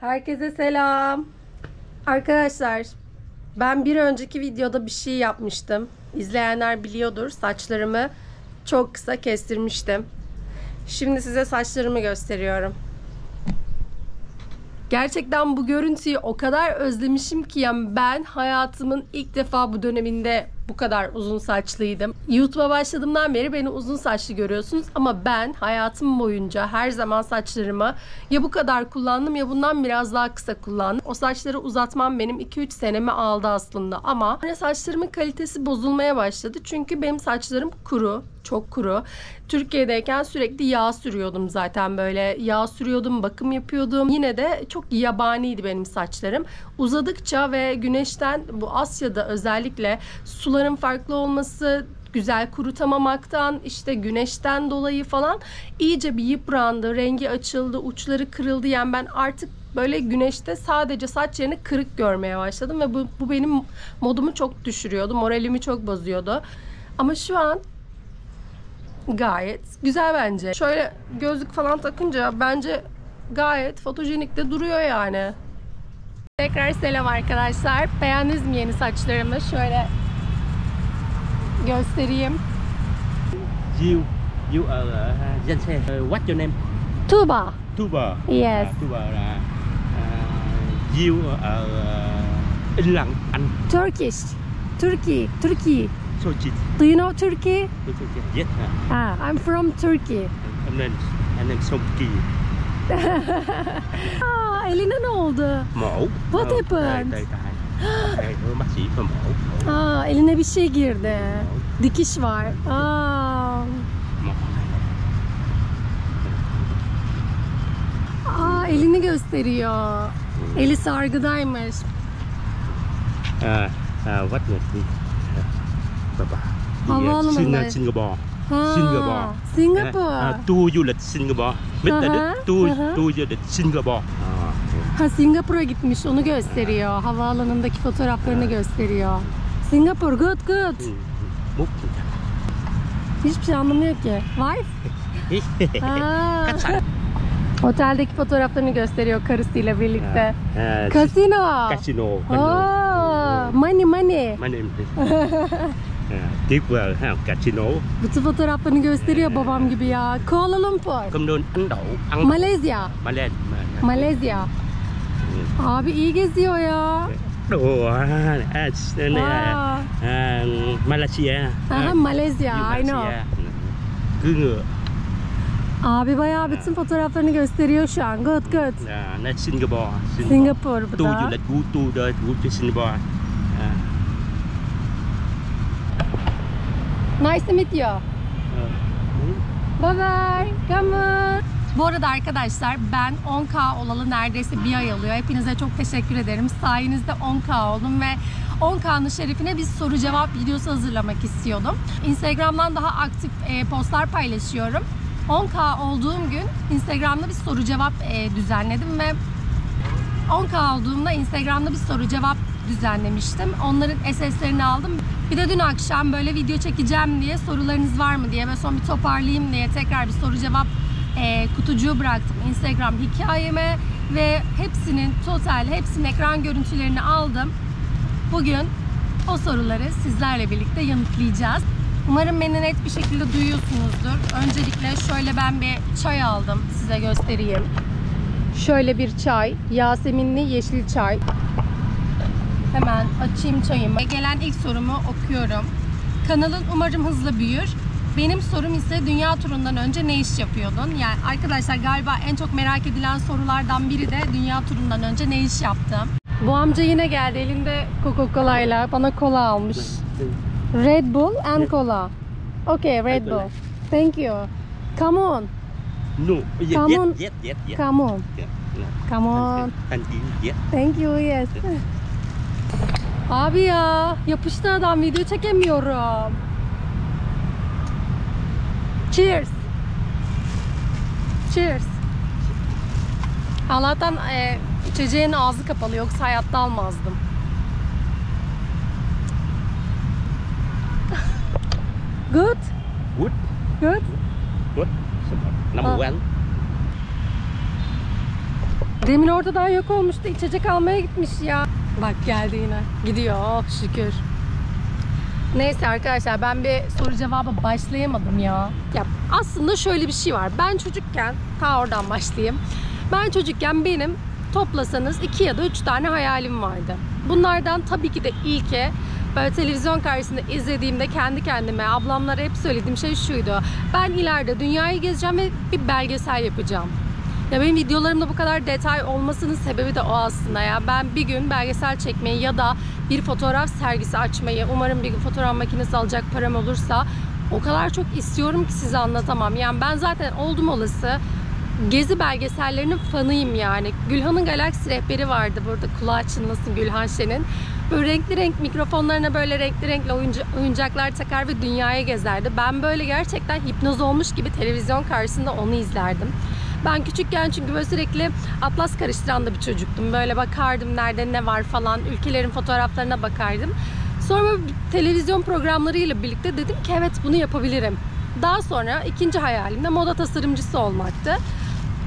Herkese selam. Arkadaşlar, ben bir önceki videoda bir şey yapmıştım. İzleyenler biliyordur. Saçlarımı çok kısa kestirmiştim. Şimdi size saçlarımı gösteriyorum. Gerçekten bu görüntüyü o kadar özlemişim ki ben hayatımın ilk defa bu döneminde bu kadar uzun saçlıydım. YouTube'a başladığımdan beri beni uzun saçlı görüyorsunuz ama ben hayatım boyunca her zaman saçlarımı ya bu kadar kullandım ya bundan biraz daha kısa kullandım. O saçları uzatmam benim 2-3 senemi aldı aslında ama saçlarımın kalitesi bozulmaya başladı. Çünkü benim saçlarım kuru, çok kuru. Türkiye'deyken sürekli yağ sürüyordum zaten, böyle yağ sürüyordum, bakım yapıyordum. Yine de çok yabaniydi benim saçlarım. Uzadıkça ve güneşten, bu Asya'da özellikle suların farklı olması, güzel kurutamamaktan, işte güneşten dolayı falan iyice bir yıprandı, rengi açıldı, uçları kırıldı. Yani ben artık böyle güneşte sadece saç yerini kırık görmeye başladım ve bu benim modumu çok düşürüyordu, moralimi çok bozuyordu. Ama şu an gayet güzel bence. Şöyle gözlük falan takınca bence gayet fotojenik de duruyor yani. Tekrar selam arkadaşlar. Beğendiniz mi yeni saçlarımı? Şöyle göstereyim. You are dân xe. What's your name? Tuba. Tuba. Yes. Tuba là you are Yên Lặng, Anh. Turkish. Turkey. Sochi. Do you know Turkey? Yes. I'm from Turkey. Anh em Sochi. Eline ne oldu? Mổ. What happened? Tay bác sĩ phải mổ. Eline bir şey girdi. Dikiş var. Elini gösteriyor. Eli sargıdaymış. What was Havaalanında. Singapore. Singapore. Tour du lịch Singapore. Biết là Đức. Tour du lịch Singapore. Singapur'a gitmiş, onu gösteriyor. Havaalanındaki fotoğraflarını gösteriyor. Singapur, good. Hiçbir şey anlamıyor ki. Wife? Oteldeki fotoğraflarını gösteriyor karısıyla birlikte. Casino. Money. Tiếp vào casino. Bütün fotoğraflarını gösteriyor babam gibi ya. Kuala Lumpur. Cơm đơn Ấn Độ. Malezya. Abi iyi geziyor ya. Malaysia. Malezya, I know. Cứ ngựa. Abi bayağı bütün fotoğraflarını gösteriyor şu an. Good. Singapore. Singapur bu Tour da. du lịch tour de Singapore. Nice to meet you. Bye bye. Come on. Bu arada arkadaşlar ben 10K olalı neredeyse bir ay oluyor. Hepinize çok teşekkür ederim. Sayenizde 10K oldum ve 10K'nın şerefine bir soru cevap videosu hazırlamak istiyordum. Instagram'dan daha aktif postlar paylaşıyorum. 10K olduğum gün Instagram'da bir soru cevap düzenledim ve 10K olduğumda Instagram'da bir soru cevap düzenlemiştim. Onların SS'lerini aldım. Bir de dün akşam böyle video çekeceğim diye, sorularınız var mı diye ve son bir toparlayayım diye tekrar bir soru cevap kutucuğu bıraktım Instagram hikayeme ve hepsinin ekran görüntülerini aldım. Bugün o soruları sizlerle birlikte yanıtlayacağız. Umarım beni net bir şekilde duyuyorsunuzdur. Öncelikle şöyle ben bir çay aldım, size göstereyim. Şöyle bir çay, Yaseminli yeşil çay. Hemen açayım çayımı. Gelen ilk sorumu okuyorum. Kanalın umarım hızlı büyür. Benim sorum ise dünya turundan önce ne iş yapıyordun? Yani arkadaşlar galiba en çok merak edilen sorulardan biri de dünya turundan önce ne iş yaptım? Bu amca yine geldi elinde Coca-Cola'yla bana kola almış. Red Bull and cola. Okay, Red Bull. Thank you. Come on. No, Come on. Yes. Come on. Come on. Thank you, yes. Abi ya, yapıştı adam, video çekemiyorum. Cheers. Allah'tan içeceğin ağzı kapalı, yoksa hayatta almazdım. Good. Number one. Demin ortadan yok olmuştu. İçecek almaya gitmiş ya. Bak geldi yine. Gidiyor. Oh şükür. Neyse arkadaşlar, ben bir soru cevaba başlayamadım ya. Ya aslında şöyle bir şey var. Ben çocukken, ta oradan başlayayım. Ben çocukken benim toplasanız 2 ya da 3 tane hayalim vardı. Bunlardan tabii ki de ilki, böyle televizyon karşısında izlediğimde kendi kendime, ablamlara hep söylediğim şey şuydu: ben ileride dünyayı gezeceğim ve bir belgesel yapacağım. Ya benim videolarımda bu kadar detay olmasının sebebi de o aslında ya. Ben bir gün belgesel çekmeyi ya da bir fotoğraf sergisi açmayı, umarım bir gün fotoğraf makinesi alacak param olursa, o kadar çok istiyorum ki size anlatamam. Yani ben zaten oldum olası gezi belgesellerinin fanıyım yani. Gülhan'ın Galaksi Rehberi vardı burada, kulağı çınlasın Gülhan Şen'in. Böyle renkli renk mikrofonlarına böyle renkli renkli oyuncaklar takar ve dünyayı gezerdi. Ben böyle gerçekten hipnoz olmuş gibi televizyon karşısında onu izlerdim. Ben küçükken çünkü böyle sürekli atlas karıştıran da bir çocuktum. Böyle bakardım nerede ne var falan, ülkelerin fotoğraflarına bakardım. Sonra televizyon programlarıyla birlikte dedim ki evet, bunu yapabilirim. Daha sonra ikinci hayalim de moda tasarımcısı olmaktı.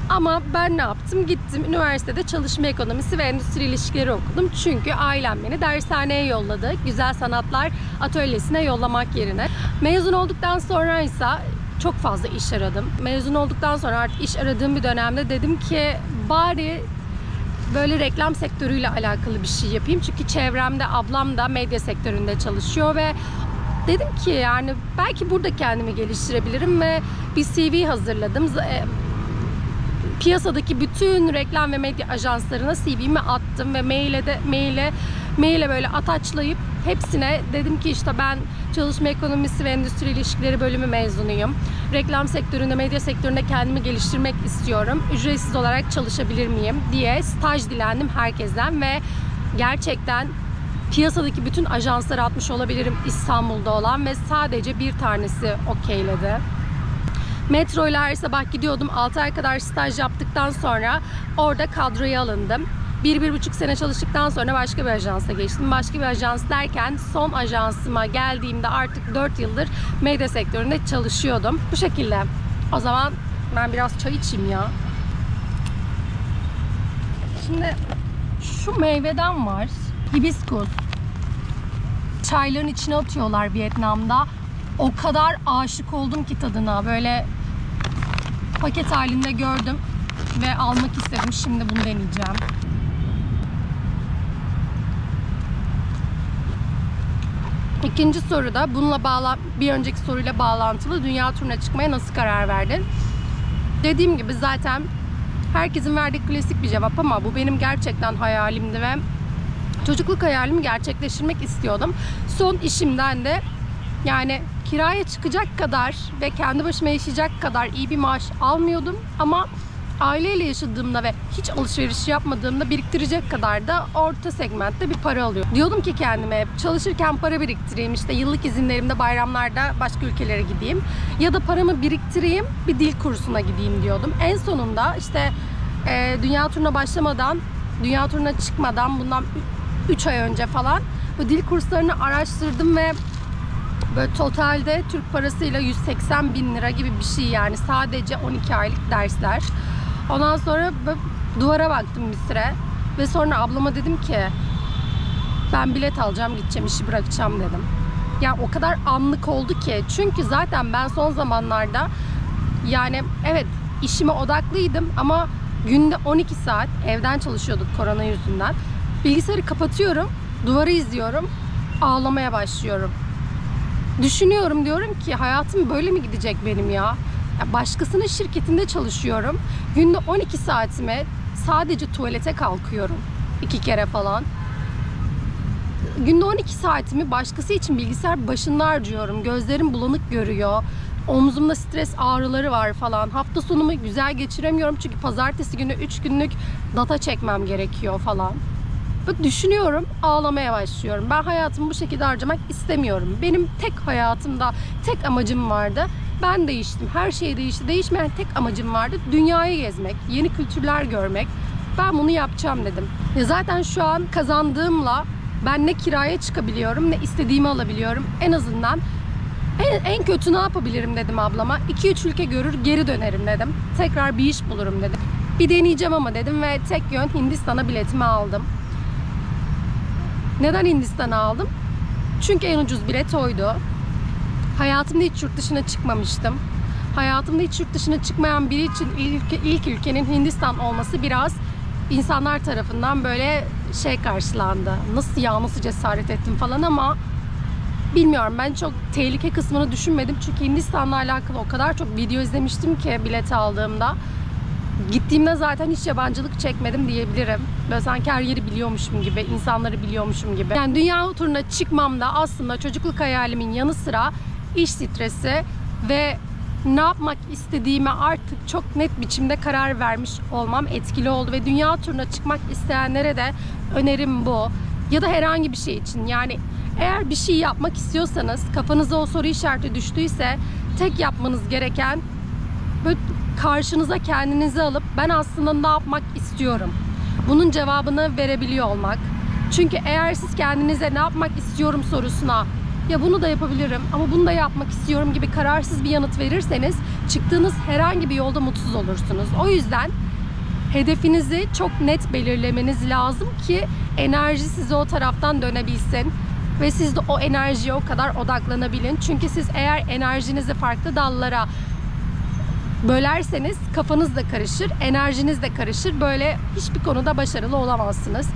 Ama ben ne yaptım? Gittim üniversitede çalışma ekonomisi ve endüstri ilişkileri okudum. Çünkü ailem beni dershaneye yolladı. Güzel sanatlar atölyesine yollamak yerine. Mezun olduktan sonra ise çok fazla iş aradım. Mezun olduktan sonra artık iş aradığım bir dönemde dedim ki bari böyle reklam sektörüyle alakalı bir şey yapayım. Çünkü çevremde ablam da medya sektöründe çalışıyor ve dedim ki yani belki burada kendimi geliştirebilirim ve bir CV hazırladım. Piyasadaki bütün reklam ve medya ajanslarına CV'mi attım ve maile böyle ataçlayıp hepsine dedim ki işte ben çalışma ekonomisi ve endüstri ilişkileri bölümü mezunuyum. Reklam sektöründe, medya sektöründe kendimi geliştirmek istiyorum. Ücretsiz olarak çalışabilir miyim diye staj dilendim herkesten ve gerçekten piyasadaki bütün ajanslara atmış olabilirim İstanbul'da olan ve sadece bir tanesi okeyledi. Metro ile her sabah gidiyordum. 6 ay kadar staj yaptıktan sonra orada kadroya alındım. 1-1,5 sene çalıştıktan sonra başka bir ajansa geçtim. Başka bir ajans derken son ajansıma geldiğimde artık 4 yıldır medya sektöründe çalışıyordum. Bu şekilde. O zaman ben biraz çay içeyim ya. Şimdi şu meyveden var. Hibiskus. Çayların içine atıyorlar Vietnam'da. O kadar aşık oldum ki tadına. Böyle paket halinde gördüm ve almak istedim. Şimdi bunu deneyeceğim. İkinci soruda bununla bir önceki soruyla bağlantılı, dünya turuna çıkmaya nasıl karar verdin? Dediğim gibi zaten herkesin verdiği klasik bir cevap ama bu benim gerçekten hayalimdi ve çocukluk hayalimi gerçekleştirmek istiyordum. Son işimden de yani kiraya çıkacak kadar ve kendi başıma yaşayacak kadar iyi bir maaş almıyordum ama aileyle yaşadığımda ve hiç alışveriş yapmadığımda biriktirecek kadar da orta segmentte bir para alıyordum. Diyordum ki kendime çalışırken para biriktireyim, işte yıllık izinlerimde, bayramlarda başka ülkelere gideyim ya da paramı biriktireyim bir dil kursuna gideyim diyordum. En sonunda işte dünya turuna başlamadan, dünya turuna çıkmadan bundan 3 ay önce falan bu dil kurslarını araştırdım ve böyle totalde Türk parasıyla 180 bin lira gibi bir şey, yani sadece 12 aylık dersler. Ondan sonra böyle duvara baktım bir süre ve sonra ablama dedim ki ben bilet alacağım, gideceğim, işi bırakacağım dedim. Yani o kadar anlık oldu ki, çünkü zaten ben son zamanlarda yani evet işime odaklıydım ama günde 12 saat evden çalışıyorduk korona yüzünden. Bilgisayarı kapatıyorum, duvarı izliyorum, ağlamaya başlıyorum. Düşünüyorum, diyorum ki hayatım böyle mi gidecek benim ya? Başkasının şirketinde çalışıyorum. Günde 12 saatime sadece tuvalete kalkıyorum. 2 kere falan. Günde 12 saatimi başkası için bilgisayar başında harcıyorum. Gözlerim bulanık görüyor. Omzumda stres ağrıları var falan. Hafta sonumu güzel geçiremiyorum çünkü pazartesi günü 3 günlük data çekmem gerekiyor falan. Böyle düşünüyorum, ağlamaya başlıyorum. Ben hayatımı bu şekilde harcamak istemiyorum. Benim tek hayatımda tek amacım vardı. Ben değiştim. Her şey değişti. Değişmeyen tek amacım vardı. Dünyayı gezmek, yeni kültürler görmek. Ben bunu yapacağım dedim. Zaten şu an kazandığımla ben ne kiraya çıkabiliyorum, ne istediğimi alabiliyorum. En azından en kötü ne yapabilirim dedim ablama. 2-3 ülke görür, geri dönerim dedim. Tekrar bir iş bulurum dedim. Bir deneyeceğim ama dedim ve tek yön Hindistan'a biletimi aldım. Neden Hindistan'a aldım? Çünkü en ucuz bilet oydu. Hayatımda hiç yurt dışına çıkmamıştım. Hayatımda hiç yurt dışına çıkmayan biri için ilk ülkenin Hindistan olması biraz insanlar tarafından böyle karşılandı. Nasıl ya, nasıl cesaret ettim falan ama bilmiyorum, ben çok tehlike kısmını düşünmedim. Çünkü Hindistan'la alakalı o kadar çok video izlemiştim ki bileti aldığımda. Gittiğimde zaten hiç yabancılık çekmedim diyebilirim. Böyle sanki her yeri biliyormuşum gibi, insanları biliyormuşum gibi. Yani dünya turuna çıkmamda aslında çocukluk hayalimin yanı sıra iş stresi ve ne yapmak istediğime artık çok net biçimde karar vermiş olmam etkili oldu. Ve dünya turuna çıkmak isteyenlere de önerim bu. Ya da herhangi bir şey için. Yani eğer bir şey yapmak istiyorsanız, kafanıza o soru işareti düştüyse tek yapmanız gereken böyle karşınıza kendinizi alıp ben aslında ne yapmak istiyorum? Bunun cevabını verebiliyor olmak. Çünkü eğer siz kendinize ne yapmak istiyorum sorusuna ya bunu da yapabilirim ama bunu da yapmak istiyorum gibi kararsız bir yanıt verirseniz çıktığınız herhangi bir yolda mutsuz olursunuz. O yüzden hedefinizi çok net belirlemeniz lazım ki enerji size o taraftan dönebilsin ve siz de o enerjiye o kadar odaklanabilin. Çünkü siz eğer enerjinizi farklı dallara bölerseniz kafanız da karışır, enerjiniz de karışır. Böyle hiçbir konuda başarılı olamazsınız.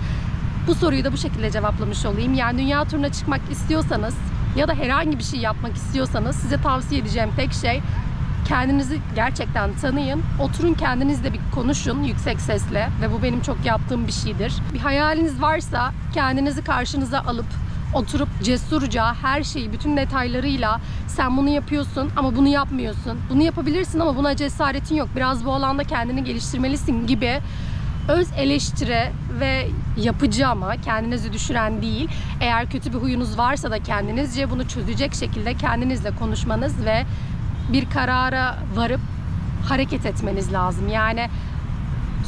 Bu soruyu da bu şekilde cevaplamış olayım. Yani dünya turuna çıkmak istiyorsanız ya da herhangi bir şey yapmak istiyorsanız size tavsiye edeceğim tek şey kendinizi gerçekten tanıyın. Oturun kendinizle bir konuşun yüksek sesle ve bu benim çok yaptığım bir şeydir. Bir hayaliniz varsa kendinizi karşınıza alıp oturup cesurca her şeyi bütün detaylarıyla sen bunu yapıyorsun ama bunu yapmıyorsun. Bunu yapabilirsin ama buna cesaretin yok. Biraz bu alanda kendini geliştirmelisin gibi öz eleştiri ve yapıcı ama kendinizi düşüren değil. Eğer kötü bir huyunuz varsa da kendinizce bunu çözecek şekilde kendinizle konuşmanız ve bir karara varıp hareket etmeniz lazım. Yani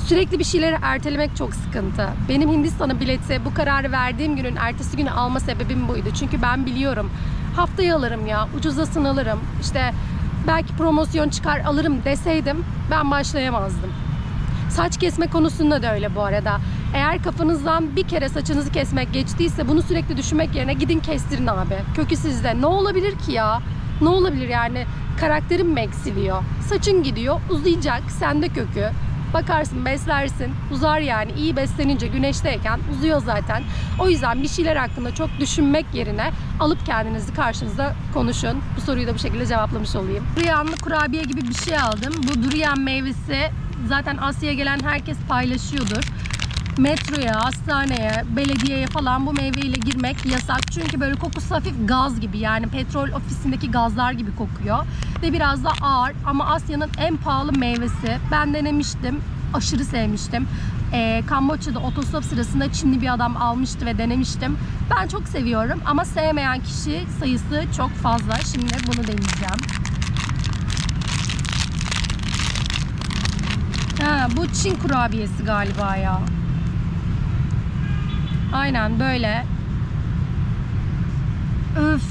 sürekli bir şeyleri ertelemek çok sıkıntı. Benim Hindistan'a bileti bu kararı verdiğim günün ertesi günü alma sebebim buydu. Çünkü ben biliyorum haftaya alırım ya, ucuzlasın alırım, işte belki promosyon çıkar alırım deseydim ben başlayamazdım. Saç kesme konusunda da öyle bu arada. Eğer kafanızdan bir kere saçınızı kesmek geçtiyse bunu sürekli düşünmek yerine gidin kestirin abi. Kökü sizde. Ne olabilir ki ya? Ne olabilir yani? Karakterin mi eksiliyor? Saçın gidiyor, uzayacak, sende kökü. Bakarsın, beslersin, uzar yani. İyi beslenince güneşteyken uzuyor zaten. O yüzden bir şeyler hakkında çok düşünmek yerine alıp kendinizi karşınıza konuşun. Bu soruyu da bu şekilde cevaplamış olayım. Durianlı kurabiye gibi bir şey aldım. Bu durian meyvesi zaten Asya'ya gelen herkes paylaşıyordur. Metroya, hastaneye, belediyeye falan bu meyveyle girmek yasak. Çünkü böyle kokusu hafif gaz gibi, yani petrol ofisindeki gazlar gibi kokuyor. Ve biraz da ağır ama Asya'nın en pahalı meyvesi. Ben denemiştim. Aşırı sevmiştim. Kamboçya'da otostop sırasında Çinli bir adam almıştı ve denemiştim. Ben çok seviyorum ama sevmeyen kişi sayısı çok fazla. Şimdi bunu deneyeceğim. Ha, bu Çin kurabiyesi galiba ya. Aynen böyle. Öf.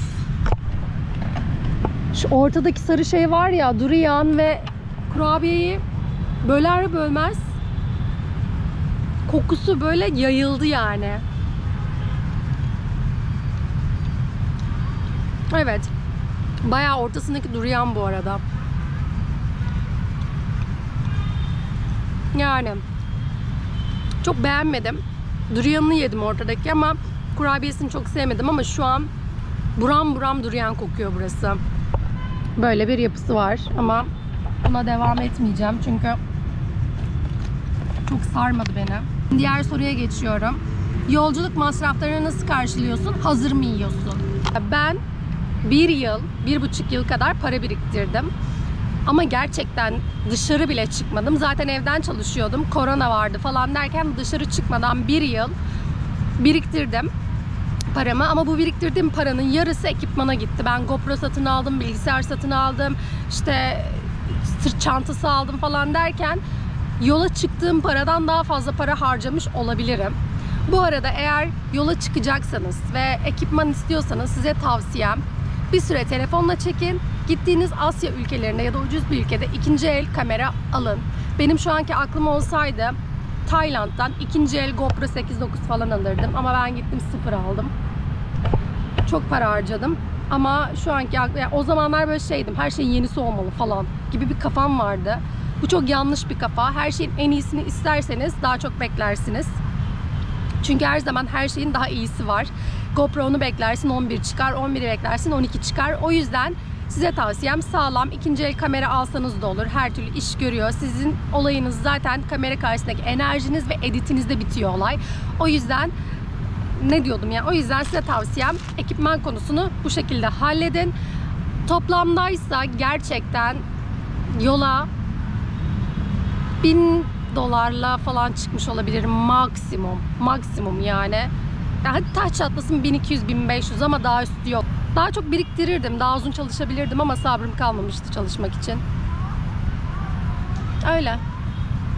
Şu ortadaki sarı şey var ya, durian ve kurabiyeyi böler bölmez kokusu böyle yayıldı yani. Evet. Bayağı ortasındaki durian bu arada. Yani çok beğenmedim. Durianını yedim ortadaki ama kurabiyesini çok sevmedim ama şu an buram buram durian kokuyor burası. Böyle bir yapısı var ama buna devam etmeyeceğim çünkü çok sarmadı beni. Diğer soruya geçiyorum. Yolculuk masraflarını nasıl karşılıyorsun? Hazır mı yiyorsun? Ben 1,5 yıl kadar para biriktirdim. Ama gerçekten dışarı bile çıkmadım. Zaten evden çalışıyordum. Korona vardı falan derken dışarı çıkmadan 1 yıl biriktirdim paramı. Ama bu biriktirdiğim paranın yarısı ekipmana gitti. Ben GoPro satın aldım, bilgisayar satın aldım, işte sırt çantası aldım falan derken yola çıktığım paradan daha fazla para harcamış olabilirim. Bu arada eğer yola çıkacaksanız ve ekipman istiyorsanız size tavsiyem bir süre telefonla çekin. Gittiğiniz Asya ülkelerinde ya da ucuz bir ülkede ikinci el kamera alın. Benim şu anki aklım olsaydı Tayland'dan ikinci el GoPro 8-9 falan alırdım. Ama ben gittim sıfır aldım. Çok para harcadım. Ama şu anki yani o zamanlar böyle şeydim. Her şeyin yenisi olmalı falan gibi bir kafam vardı. Bu çok yanlış bir kafa. Her şeyin en iyisini isterseniz daha çok beklersiniz. Çünkü her zaman her şeyin daha iyisi var. GoPro'nu beklersin 11 çıkar, 11'i beklersin 12 çıkar. O yüzden size tavsiyem sağlam ikinci el kamera alsanız da olur. Her türlü iş görüyor. Sizin olayınız zaten kamera karşısındaki enerjiniz ve editinizde bitiyor olay. O yüzden ne diyordum ya? O yüzden size tavsiyem ekipman konusunu bu şekilde halledin. Toplamdaysa gerçekten yola $1000 falan çıkmış olabilirim maksimum. Maksimum yani. Ya hadi taş çatlasın 1200-1500 ama daha üstü yok. Daha çok biriktirirdim, daha uzun çalışabilirdim ama sabrım kalmamıştı çalışmak için. Öyle.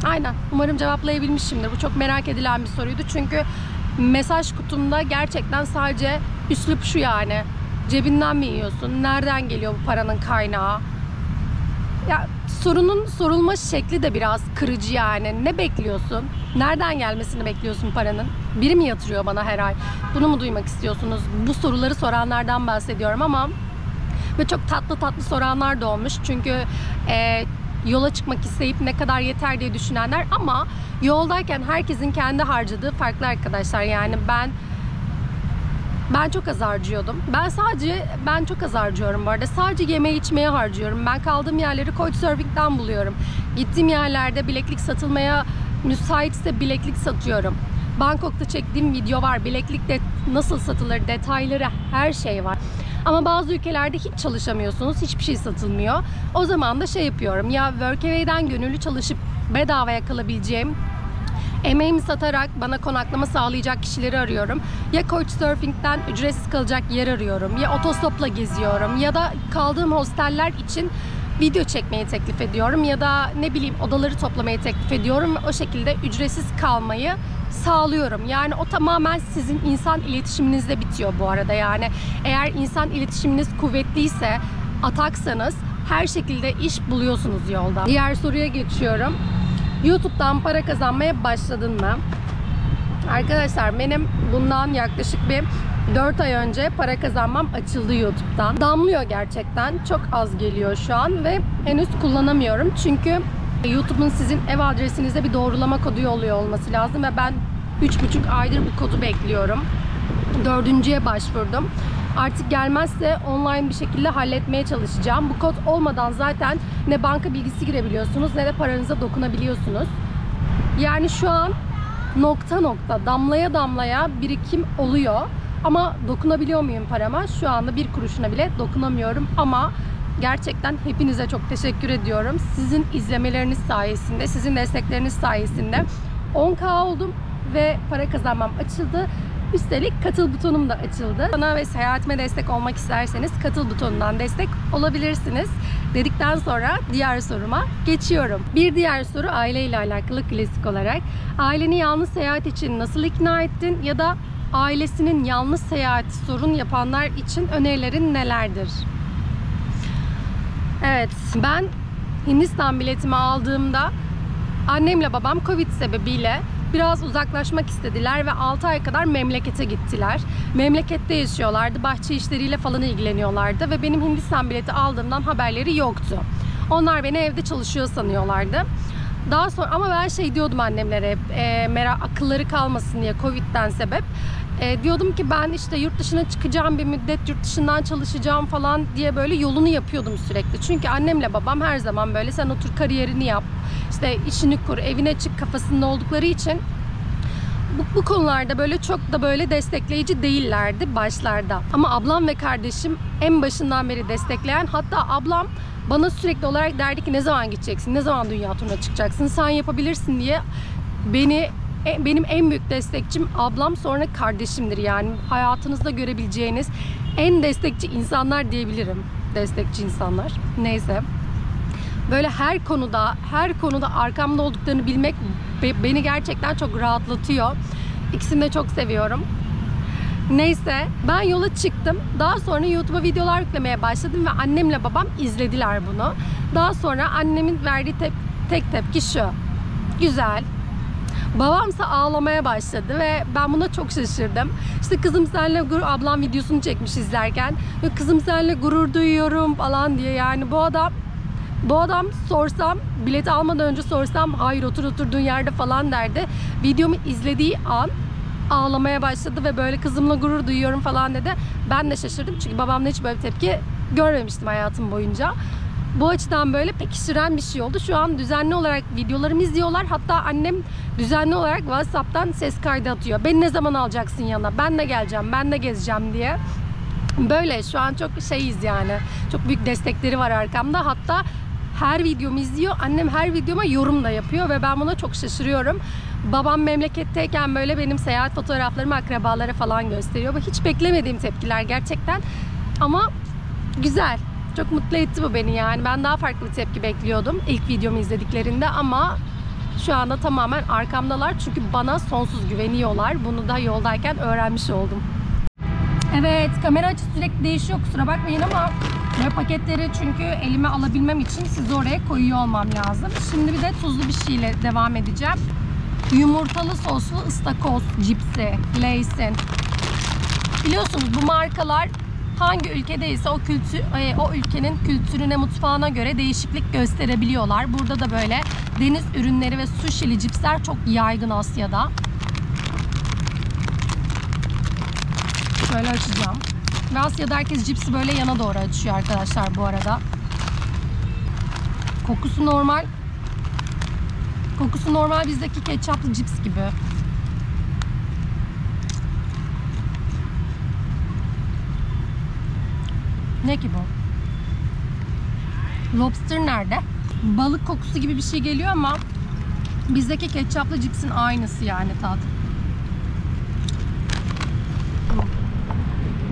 Aynen. Umarım cevaplayabilmişimdir. Bu çok merak edilen bir soruydu. Çünkü mesaj kutumda gerçekten sadece üslup şu yani. Cebinden mi yiyorsun? Nereden geliyor bu paranın kaynağı? Ya sorunun sorulma şekli de biraz kırıcı yani. Ne bekliyorsun? Nereden gelmesini bekliyorsun paranın? Biri mi yatırıyor bana her ay? Bunu mu duymak istiyorsunuz? Bu soruları soranlardan bahsediyorum ama ve çok tatlı tatlı soranlar da olmuş. Çünkü yola çıkmak isteyip ne kadar yeter diye düşünenler ama yoldayken herkesin kendi harcadığı farklı arkadaşlar. Yani ben çok az harcıyordum. Ben çok az harcıyorum bu arada. Sadece yemeği içmeye harcıyorum. Ben kaldığım yerleri Couchsurfing'den buluyorum. Gittiğim yerlerde bileklik satılmaya müsaitse bileklik satıyorum. Bangkok'ta çektiğim video var. Bileklik de nasıl satılır, detayları, her şey var. Ama bazı ülkelerde hiç çalışamıyorsunuz. Hiçbir şey satılmıyor. O zaman da şey yapıyorum. Ya Workaway'den gönüllü çalışıp bedavaya kalabileceğim, emeğimi satarak bana konaklama sağlayacak kişileri arıyorum. Ya Couchsurfing'den ücretsiz kalacak yer arıyorum. Ya otostopla geziyorum. Ya da kaldığım hosteller için video çekmeyi teklif ediyorum. Ya da ne bileyim odaları toplamayı teklif ediyorum. Ve o şekilde ücretsiz kalmayı sağlıyorum. Yani o tamamen sizin insan iletişiminizde bitiyor bu arada. Yani eğer insan iletişiminiz kuvvetliyse, ataksanız her şekilde iş buluyorsunuz yolda. Diğer soruya geçiyorum. YouTube'dan para kazanmaya başladın mı? Arkadaşlar benim bundan yaklaşık bir 4 ay önce para kazanmam açıldı YouTube'dan. Damlıyor gerçekten. Çok az geliyor şu an ve henüz kullanamıyorum. Çünkü YouTube'un sizin ev adresinizde bir doğrulama kodu yolluyor olması lazım ve ben 3,5 aydır bu kodu bekliyorum. 4.'ye başvurdum. Artık gelmezse online bir şekilde halletmeye çalışacağım. Bu kod olmadan zaten ne banka bilgisi girebiliyorsunuz ne de paranıza dokunabiliyorsunuz. Yani şu an nokta nokta, damlaya damlaya birikim oluyor. Ama dokunabiliyor muyum parama? Şu anda bir kuruşuna bile dokunamıyorum ama gerçekten hepinize çok teşekkür ediyorum. Sizin izlemeleriniz sayesinde, sizin destekleriniz sayesinde 10K oldum ve para kazanmam açıldı. Üstelik katıl butonum da açıldı. Bana ve seyahatime destek olmak isterseniz katıl butonundan destek olabilirsiniz. Dedikten sonra diğer soruma geçiyorum. Bir diğer soru aileyle alakalı klasik olarak. Aileni yalnız seyahat için nasıl ikna ettin ya da ailesinin yalnız seyahati sorun yapanlar için önerilerin nelerdir? Evet, ben Hindistan biletimi aldığımda annemle babam Covid sebebiyle biraz uzaklaşmak istediler ve 6 ay kadar memlekete gittiler. Memlekette yaşıyorlardı, bahçe işleriyle falan ilgileniyorlardı ve benim Hindistan bileti aldığımdan haberleri yoktu. Onlar beni evde çalışıyor sanıyorlardı. Daha sonra ama ben şey diyordum annemlere hep akılları kalmasın diye Covid'den sebep. Diyordum ki ben işte yurt dışına çıkacağım, bir müddet yurt dışından çalışacağım falan diye böyle yolunu yapıyordum sürekli. Çünkü annemle babam her zaman böyle sen otur kariyerini yap, işte işini kur, evine çık kafasında oldukları için bu konularda böyle çok da böyle destekleyici değillerdi başlarda. Ama ablam ve kardeşim en başından beri destekleyen, hatta ablam bana sürekli olarak derdi ki ne zaman gideceksin, ne zaman dünya turuna çıkacaksın, sen yapabilirsin diye benim en büyük destekçim ablam, sonra kardeşimdir. Yani hayatınızda görebileceğiniz en destekçi insanlar diyebilirim. Destekçi insanlar. Neyse. Böyle her konuda arkamda olduklarını bilmek beni gerçekten çok rahatlatıyor. İkisini de çok seviyorum. Neyse ben yola çıktım. Daha sonra YouTube'a videolar yüklemeye başladım ve annemle babam izlediler bunu. Daha sonra annemin verdiği tek tepki şu. Güzel. Babamsa ağlamaya başladı ve ben buna çok şaşırdım. İşte kızım seninle gurur, ablam videosunu çekmiş izlerken. Kızım seninle gurur duyuyorum falan diye. Yani bu adam sorsam, bileti almadan önce sorsam hayır oturduğun yerde falan derdi. Videomu izlediği an ağlamaya başladı ve böyle kızımla gurur duyuyorum falan dedi. Ben de şaşırdım çünkü babamla hiç böyle bir tepki görmemiştim hayatım boyunca. Bu açıdan böyle pekiştiren bir şey oldu. Şu an düzenli olarak videolarımı izliyorlar. Hatta annem düzenli olarak WhatsApp'tan ses kaydı atıyor. Beni ne zaman alacaksın yanına? Ben de geleceğim, ben de gezeceğim diye. Böyle şu an çok şeyiz yani. Çok büyük destekleri var arkamda. Hatta her videomu izliyor. Annem her videoma yorum da yapıyor ve ben buna çok şaşırıyorum. Babam memleketteyken böyle benim seyahat fotoğraflarımı akrabalara falan gösteriyor. Bu hiç beklemediğim tepkiler gerçekten. Ama güzel. Çok mutlu etti bu beni yani. Ben daha farklı bir tepki bekliyordum ilk videomu izlediklerinde ama şu anda tamamen arkamdalar. Çünkü bana sonsuz güveniyorlar. Bunu da yoldayken öğrenmiş oldum. Evet, kamera açısı sürekli değişiyor. Kusura bakmayın ama böyle paketleri çünkü elime alabilmem için sizi oraya koyuyor olmam lazım. Şimdi bir de tuzlu bir şeyle devam edeceğim. Yumurtalı soslu ıstakoz cipsi, Lay's'in. Biliyorsunuz bu markalar hangi ülkedeyse o ülkenin kültürüne, mutfağına göre değişiklik gösterebiliyorlar. Burada da böyle deniz ürünleri ve suşili cipsler çok yaygın Asya'da. Şöyle açacağım. Ve Asya'da herkes cipsi böyle yana doğru açıyor arkadaşlar bu arada. Kokusu normal. Kokusu normal bizdeki ketçaplı cips gibi. Ne ki bu? Lobster nerede? Balık kokusu gibi bir şey geliyor ama bizdeki ketçaplı cipsin aynısı yani tat.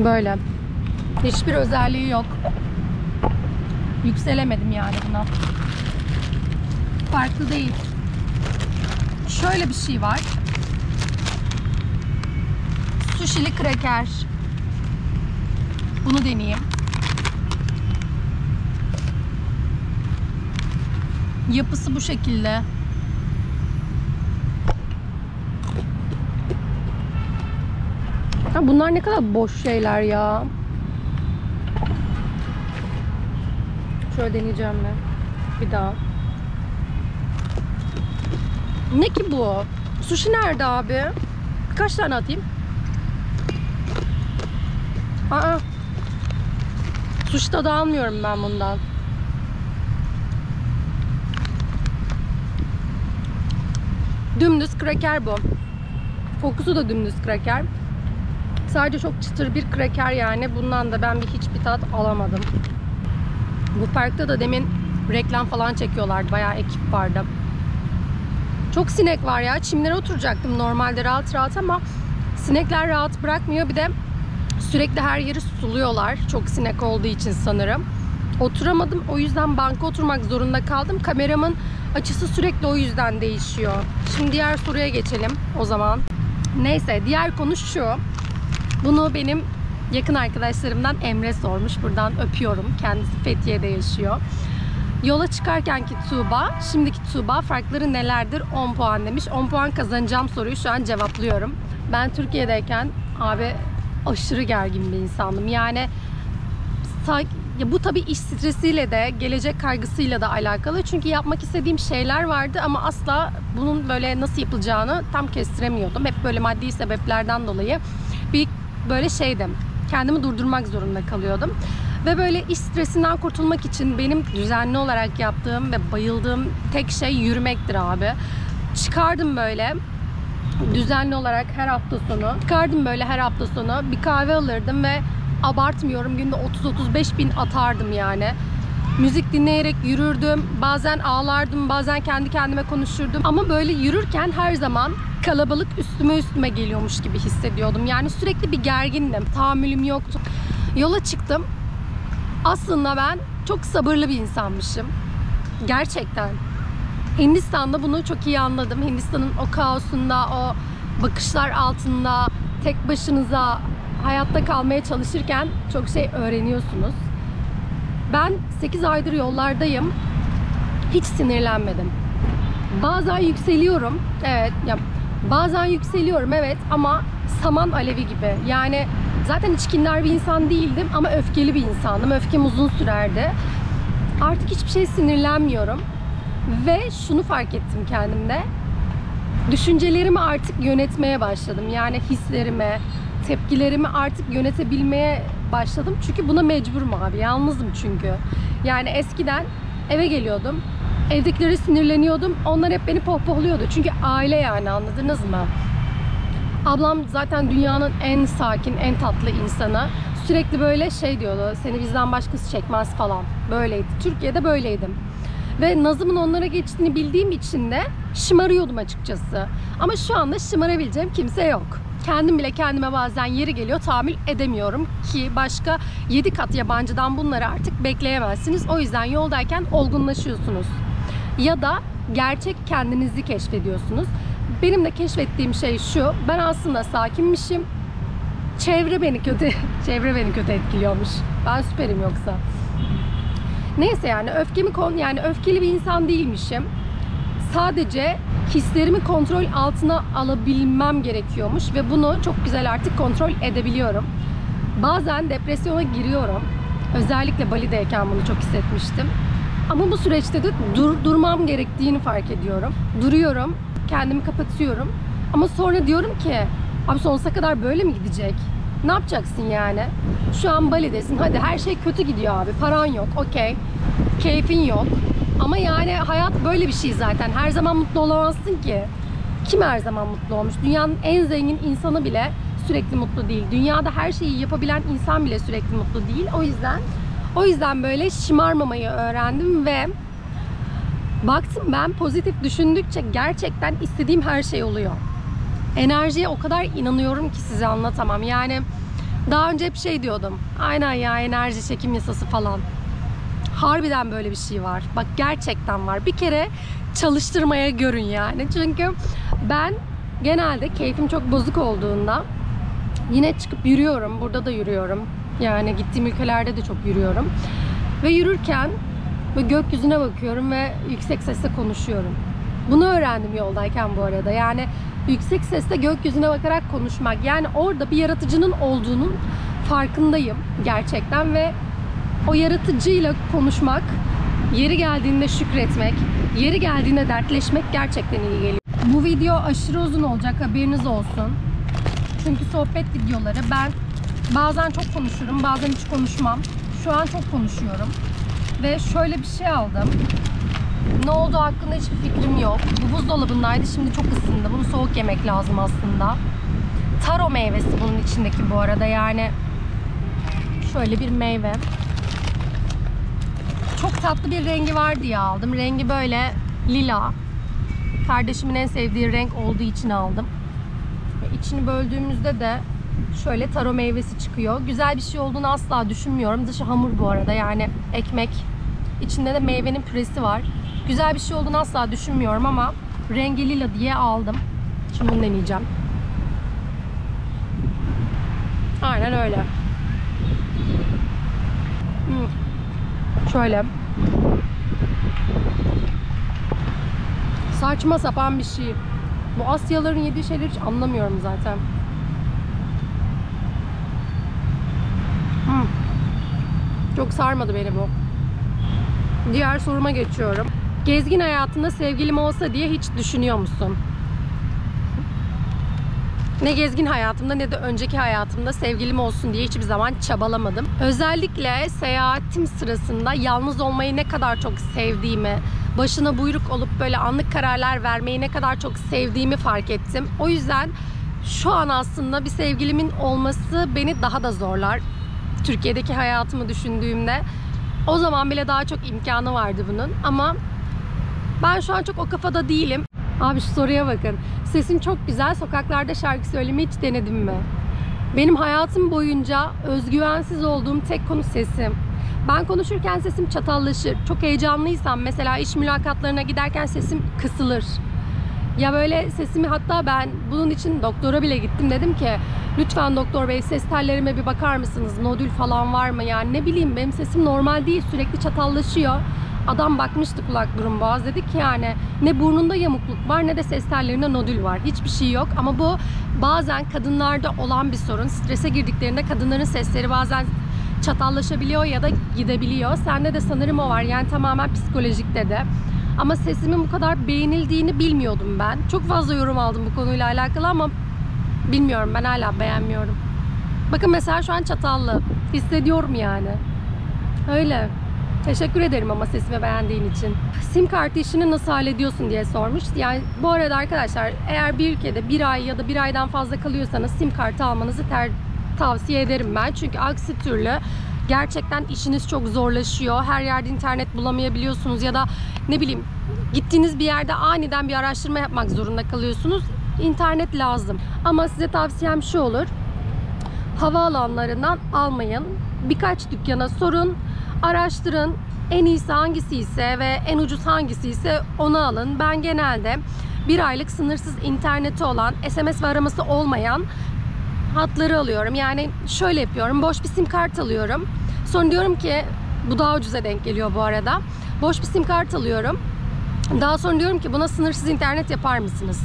Böyle. Hiçbir özelliği yok. Yükselemedim yani buna. Farklı değil. Şöyle bir şey var. Sushili kraker. Bunu deneyeyim. Yapısı bu şekilde. Ha, bunlar ne kadar boş şeyler ya. Şöyle deneyeceğim ben. Bir daha. Ne ki bu? Sushi nerede abi? Kaç tane atayım? Aa. Sushi tadı almıyorum ben bundan. Dümdüz kraker bu. Kokusu da dümdüz kraker. Sadece çok çıtır bir kraker yani. Bundan da ben hiçbir tat alamadım. Bu parkta da demin reklam falan çekiyorlardı. Bayağı ekip vardı. Çok sinek var ya. Çimlere oturacaktım normalde rahat rahat ama sinekler rahat bırakmıyor. Bir de sürekli her yeri suluyorlar. Çok sinek olduğu için sanırım. Oturamadım. O yüzden banka oturmak zorunda kaldım. Kameramın açısı sürekli o yüzden değişiyor. Şimdi diğer soruya geçelim o zaman. Neyse, diğer konu şu. Bunu benim yakın arkadaşlarımdan Emre sormuş. Buradan öpüyorum. Kendisi Fethiye'de yaşıyor. Yola çıkarkenki Tuğba, şimdiki Tuğba farkları nelerdir? 10 puan demiş. 10 puan kazanacağım soruyu şu an cevaplıyorum. Ben Türkiye'deyken abi aşırı gergin bir insandım. Yani ya bu tabii iş stresiyle de, gelecek kaygısıyla da alakalı. Çünkü yapmak istediğim şeyler vardı ama asla bunun böyle nasıl yapılacağını tam kestiremiyordum. Hep böyle maddi sebeplerden dolayı bir böyle şeydim. Kendimi durdurmak zorunda kalıyordum. Ve böyle iş stresinden kurtulmak için benim düzenli olarak yaptığım ve bayıldığım tek şey yürümektir abi. Çıkardım böyle düzenli olarak her hafta sonu bir kahve alırdım ve abartmıyorum günde 30-35 bin atardım yani. Müzik dinleyerek yürürdüm. Bazen ağlardım, bazen kendi kendime konuşurdum. Ama böyle yürürken her zaman kalabalık üstüme geliyormuş gibi hissediyordum. Yani sürekli bir gergindim. Tahammülüm yoktu. Yola çıktım. Aslında ben çok sabırlı bir insanmışım. Gerçekten. Hindistan'da bunu çok iyi anladım. Hindistan'ın o kaosunda, o bakışlar altında tek başınıza hayatta kalmaya çalışırken çok şey öğreniyorsunuz. Ben 8 aydır yollardayım. Hiç sinirlenmedim. Bazen yükseliyorum. Evet. Ya, bazen yükseliyorum evet ama saman alevi gibi. Yani zaten içkinder bir insan değildim ama öfkeli bir insandım. Öfkem uzun sürerdi. Artık hiçbir şey sinirlenmiyorum. Ve şunu fark ettim kendimde. Düşüncelerimi artık yönetmeye başladım. Yani hislerimi, tepkilerimi artık yönetebilmeye başladım. Çünkü buna mecburum abi. Yalnızım çünkü. Yani eskiden eve geliyordum. Evdekilere sinirleniyordum. Onlar hep beni pohpohluyordu. Çünkü aile yani, anladınız mı? Ablam zaten dünyanın en sakin, en tatlı insanı. Sürekli böyle şey diyordu. Seni bizden başkası çekmez falan. Böyleydi. Türkiye'de böyleydim. Ve nazımın onlara geçtiğini bildiğim için de şımarıyordum açıkçası. Ama şu anda şımarabileceğim kimse yok. Kendim bile kendime bazen yeri geliyor tahammül edemiyorum ki başka 7 kat yabancıdan bunları artık bekleyemezsiniz. O yüzden yoldayken olgunlaşıyorsunuz. Ya da gerçek kendinizi keşfediyorsunuz. Benim de keşfettiğim şey şu. Ben aslında sakinmişim. Çevre beni kötü etkiliyormuş. Ben süperim yoksa. Neyse yani yani öfkeli bir insan değilmişim. Sadece hislerimi kontrol altına alabilmem gerekiyormuş ve bunu çok güzel artık kontrol edebiliyorum. Bazen depresyona giriyorum. Özellikle Bali'deyken bunu çok hissetmiştim. Ama bu süreçte de durmam gerektiğini fark ediyorum. Duruyorum, kendimi kapatıyorum. Ama sonra diyorum ki, abi sonsuza kadar böyle mi gidecek? Ne yapacaksın yani? Şu an Bali'desin. Hadi her şey kötü gidiyor abi. Paran yok. Okey. Keyfin yok. Ama yani hayat böyle bir şey zaten. Her zaman mutlu olamazsın ki. Kim her zaman mutlu olmuş? Dünyanın en zengin insanı bile sürekli mutlu değil. Dünyada her şeyi yapabilen insan bile sürekli mutlu değil. O yüzden böyle şımarmamayı öğrendim ve baktım ben pozitif düşündükçe gerçekten istediğim her şey oluyor. Enerjiye o kadar inanıyorum ki size anlatamam. Yani daha önce hep şey diyordum. Aynen ya, enerji çekim yasası falan. Harbiden böyle bir şey var. Bak gerçekten var. Bir kere çalıştırmaya görün yani. Çünkü ben genelde keyfim çok bozuk olduğunda yine çıkıp yürüyorum. Burada da yürüyorum. Yani gittiğim ülkelerde de çok yürüyorum. Ve yürürken böyle gökyüzüne bakıyorum ve yüksek sesle konuşuyorum. Bunu öğrendim yoldayken bu arada. Yani yüksek sesle gökyüzüne bakarak konuşmak. Yani orada bir yaratıcının olduğunun farkındayım gerçekten ve o yaratıcıyla konuşmak, yeri geldiğinde şükretmek, yeri geldiğinde dertleşmek gerçekten iyi geliyor. Bu video aşırı uzun olacak, haberiniz olsun. Çünkü sohbet videoları, ben bazen çok konuşurum, bazen hiç konuşmam. Şu an çok konuşuyorum. Ve şöyle bir şey aldım. Ne olduğu hakkında hiçbir fikrim yok. Bu buzdolabındaydı, şimdi çok ısındı. Bunu soğuk yemek lazım aslında. Taro meyvesi bunun içindeki bu arada, yani şöyle bir meyve. Çok tatlı bir rengi var diye aldım. Rengi böyle lila. Kardeşimin en sevdiği renk olduğu için aldım. Ve içini böldüğümüzde de şöyle taro meyvesi çıkıyor. Güzel bir şey olduğunu asla düşünmüyorum. Dışı hamur bu arada, yani ekmek. İçinde de meyvenin püresi var. Güzel bir şey olduğunu asla düşünmüyorum ama rengi lila diye aldım. Şimdi bunu deneyeceğim. Aynen öyle. Şöyle. Saçma sapan bir şey. Bu Asyalıların yediği şeyleri hiç anlamıyorum zaten. Çok sarmadı beni bu. Diğer soruma geçiyorum. Gezgin hayatında sevgilim olsa diye hiç düşünüyor musun? Ne gezgin hayatımda ne de önceki hayatımda sevgilim olsun diye hiçbir zaman çabalamadım. Özellikle seyahatim sırasında yalnız olmayı ne kadar çok sevdiğimi, başına buyruk olup böyle anlık kararlar vermeyi ne kadar çok sevdiğimi fark ettim. O yüzden şu an aslında bir sevgilimin olması beni daha da zorlar. Türkiye'deki hayatımı düşündüğümde o zaman bile daha çok imkanı vardı bunun. Ama ben şu an çok o kafada değilim. Abi şu soruya bakın. Sesim çok güzel. Sokaklarda şarkı söylemeyi hiç denedim mi? Benim hayatım boyunca özgüvensiz olduğum tek konu sesim. Ben konuşurken sesim çatallaşır. Çok heyecanlıysam mesela iş mülakatlarına giderken sesim kısılır. Ya böyle sesimi, hatta ben bunun için doktora bile gittim. Dedim ki lütfen doktor bey ses tellerime bir bakar mısınız? Nodül falan var mı? Yani ne bileyim, benim sesim normal değil. Sürekli çatallaşıyor. Adam bakmıştı kulak burun boğaz, dedi ki yani ne burnunda yamukluk var ne de ses tellerinde nodül var. Hiçbir şey yok ama bu bazen kadınlarda olan bir sorun. Strese girdiklerinde kadınların sesleri bazen çatallaşabiliyor ya da gidebiliyor. Sende de sanırım o var. Yani tamamen psikolojik dedi. Ama sesimin bu kadar beğenildiğini bilmiyordum ben. Çok fazla yorum aldım bu konuyla alakalı ama bilmiyorum, ben hala beğenmiyorum. Bakın mesela şu an çatallı. Hissediyorum yani. Öyle. Teşekkür ederim ama sesimi beğendiğin için. Sim kartı işini nasıl hallediyorsun diye sormuş. Yani bu arada arkadaşlar, eğer bir ülkede bir ay ya da bir aydan fazla kalıyorsanız sim kartı almanızı tavsiye ederim ben. Çünkü aksi türlü gerçekten işiniz çok zorlaşıyor. Her yerde internet bulamayabiliyorsunuz ya da ne bileyim gittiğiniz bir yerde aniden bir araştırma yapmak zorunda kalıyorsunuz. İnternet lazım. Ama size tavsiyem şu olur. Havaalanlarından almayın. Birkaç dükkana sorun, araştırın. En iyisi hangisi ise ve en ucuz hangisi ise onu alın. Ben genelde bir aylık sınırsız interneti olan, SMS ve araması olmayan hatları alıyorum. Yani şöyle yapıyorum. Boş bir sim kart alıyorum. Sonra diyorum ki, bu daha ucuza denk geliyor bu arada. Boş bir sim kart alıyorum. Daha sonra diyorum ki buna sınırsız internet yapar mısınız?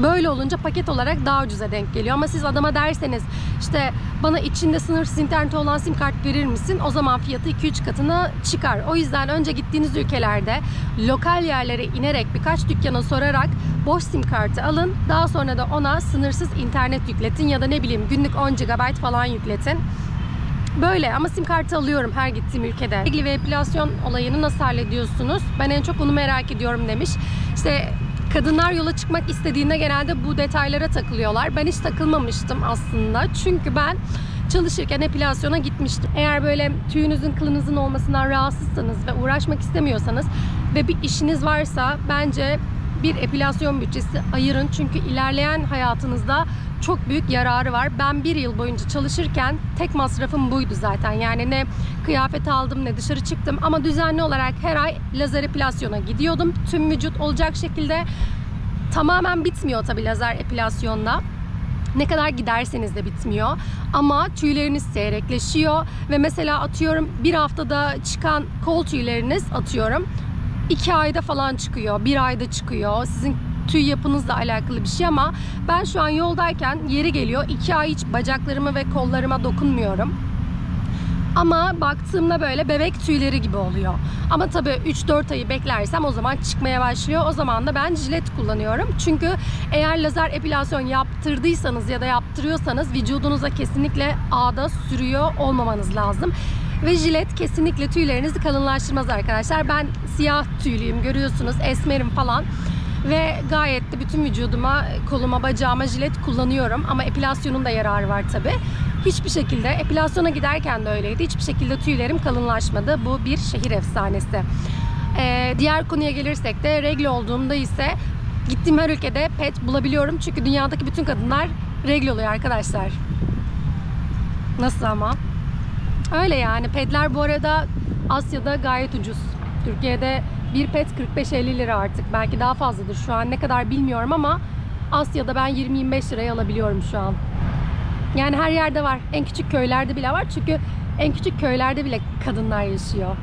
Böyle olunca paket olarak daha ucuza denk geliyor. Ama siz adama derseniz işte bana içinde sınırsız internet olan sim kart verir misin? O zaman fiyatı 2-3 katına çıkar. O yüzden önce gittiğiniz ülkelerde lokal yerlere inerek birkaç dükkana sorarak boş sim kartı alın. Daha sonra da ona sınırsız internet yükletin ya da ne bileyim günlük 10 GB falan yükletin. Böyle, ama sim kartı alıyorum her gittiğim ülkede. Regl ve epilasyon olayını nasıl hallediyorsunuz? Ben en çok onu merak ediyorum demiş. İşte kadınlar yola çıkmak istediğinde genelde bu detaylara takılıyorlar. Ben hiç takılmamıştım aslında. Çünkü ben çalışırken epilasyona gitmiştim. Eğer böyle tüyünüzün, kılınızın olmasından rahatsızsanız ve uğraşmak istemiyorsanız ve bir işiniz varsa bence bir epilasyon bütçesi ayırın. Çünkü ilerleyen hayatınızda çok büyük yararı var. Ben bir yıl boyunca çalışırken tek masrafım buydu zaten. Yani ne kıyafet aldım ne dışarı çıktım. Ama düzenli olarak her ay lazer epilasyona gidiyordum. Tüm vücut olacak şekilde. Tamamen bitmiyor tabii lazer epilasyonda. Ne kadar giderseniz de bitmiyor. Ama tüyleriniz seyrekleşiyor. Ve mesela atıyorum bir haftada çıkan kol tüyleriniz atıyorum 2 ayda falan çıkıyor. 1 ayda çıkıyor. Sizin tüy yapınızla alakalı bir şey ama ben şu an yoldayken yeri geliyor 2 ay hiç bacaklarıma ve kollarıma dokunmuyorum. Ama baktığımda böyle bebek tüyleri gibi oluyor. Ama tabii 3-4 ayı beklersem o zaman çıkmaya başlıyor. O zaman da ben jilet kullanıyorum. Çünkü eğer lazer epilasyon yaptırdıysanız ya da yaptırıyorsanız vücudunuza kesinlikle ağda sürüyor olmamanız lazım. Ve jilet kesinlikle tüylerinizi kalınlaştırmaz arkadaşlar. Ben siyah tüylüyüm, görüyorsunuz, esmerim falan. Ve gayet de bütün vücuduma, koluma, bacağıma jilet kullanıyorum. Ama epilasyonun da yararı var tabii. Hiçbir şekilde, epilasyona giderken de öyleydi. Hiçbir şekilde tüylerim kalınlaşmadı. Bu bir şehir efsanesi. Diğer konuya gelirsek de regl olduğumda ise gittiğim her ülkede pet bulabiliyorum. Çünkü dünyadaki bütün kadınlar regl oluyor arkadaşlar. Nasıl ama? Öyle yani. Pedler bu arada Asya'da gayet ucuz. Türkiye'de bir pet 45-50 lira artık. Belki daha fazladır şu an. Ne kadar bilmiyorum ama Asya'da ben 20-25 liraya alabiliyorum şu an. Yani her yerde var. En küçük köylerde bile var. Çünkü en küçük köylerde bile kadınlar yaşıyor.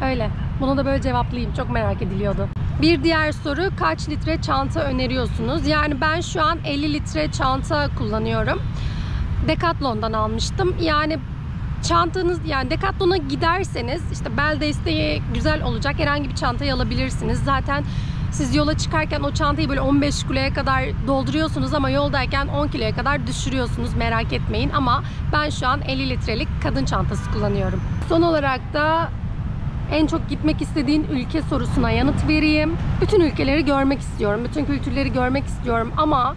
Öyle. Bunu da böyle cevaplayayım. Çok merak ediliyordu. Bir diğer soru, kaç litre çanta öneriyorsunuz? Yani ben şu an 50 litre çanta kullanıyorum. Decathlon'dan almıştım. Yani çantanız, yani Decathlon'a giderseniz işte bel desteği güzel olacak herhangi bir çantayı alabilirsiniz. Zaten siz yola çıkarken o çantayı böyle 15 kiloya kadar dolduruyorsunuz ama yoldayken 10 kiloya kadar düşürüyorsunuz, merak etmeyin. Ama ben şu an 50 litrelik kadın çantası kullanıyorum. Son olarak da en çok gitmek istediğin ülke sorusuna yanıt vereyim. Bütün ülkeleri görmek istiyorum. Bütün kültürleri görmek istiyorum ama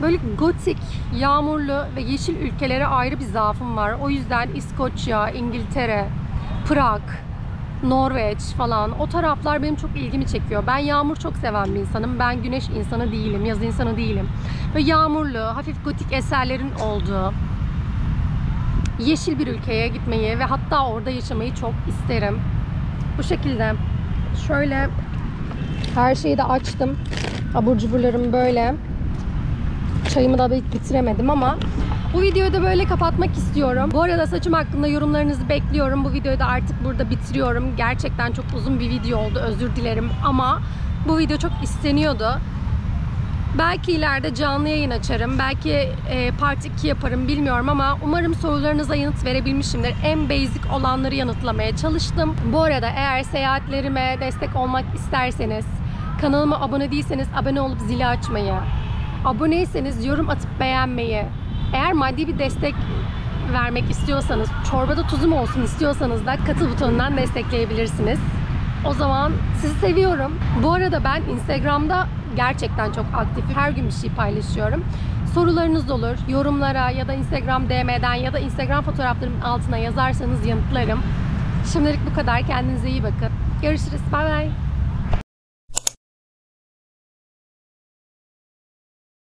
böyle gotik, yağmurlu ve yeşil ülkelere ayrı bir zaafım var. O yüzden İskoçya, İngiltere, Prag, Norveç falan, o taraflar benim çok ilgimi çekiyor. Ben yağmur çok seven bir insanım. Ben güneş insanı değilim, yaz insanı değilim. Ve yağmurlu, hafif gotik eserlerin olduğu yeşil bir ülkeye gitmeyi ve hatta orada yaşamayı çok isterim. Bu şekilde. Şöyle her şeyi de açtım. Abur cuburlarım böyle. Çayımı da bitiremedim ama Bu videoyu da böyle kapatmak istiyorum. Bu arada saçım hakkında yorumlarınızı bekliyorum. Bu videoyu da artık burada bitiriyorum. Gerçekten çok uzun bir video oldu. Özür dilerim ama bu video çok isteniyordu. Belki ileride canlı yayın açarım. Belki part 2 yaparım bilmiyorum ama umarım sorularınıza yanıt verebilmişimdir. En basic olanları yanıtlamaya çalıştım. Bu arada eğer seyahatlerime destek olmak isterseniz, kanalıma abone değilseniz abone olup zili açmayı, aboneyseniz yorum atıp beğenmeyi, eğer maddi bir destek vermek istiyorsanız, çorbada tuzum olsun istiyorsanız da katıl butonundan destekleyebilirsiniz. O zaman sizi seviyorum. Bu arada ben Instagram'da gerçekten çok aktif. Her gün bir şey paylaşıyorum. Sorularınız olur. Yorumlara ya da Instagram DM'den ya da Instagram fotoğraflarımın altına yazarsanız yanıtlarım. Şimdilik bu kadar. Kendinize iyi bakın. Görüşürüz. Bay bay.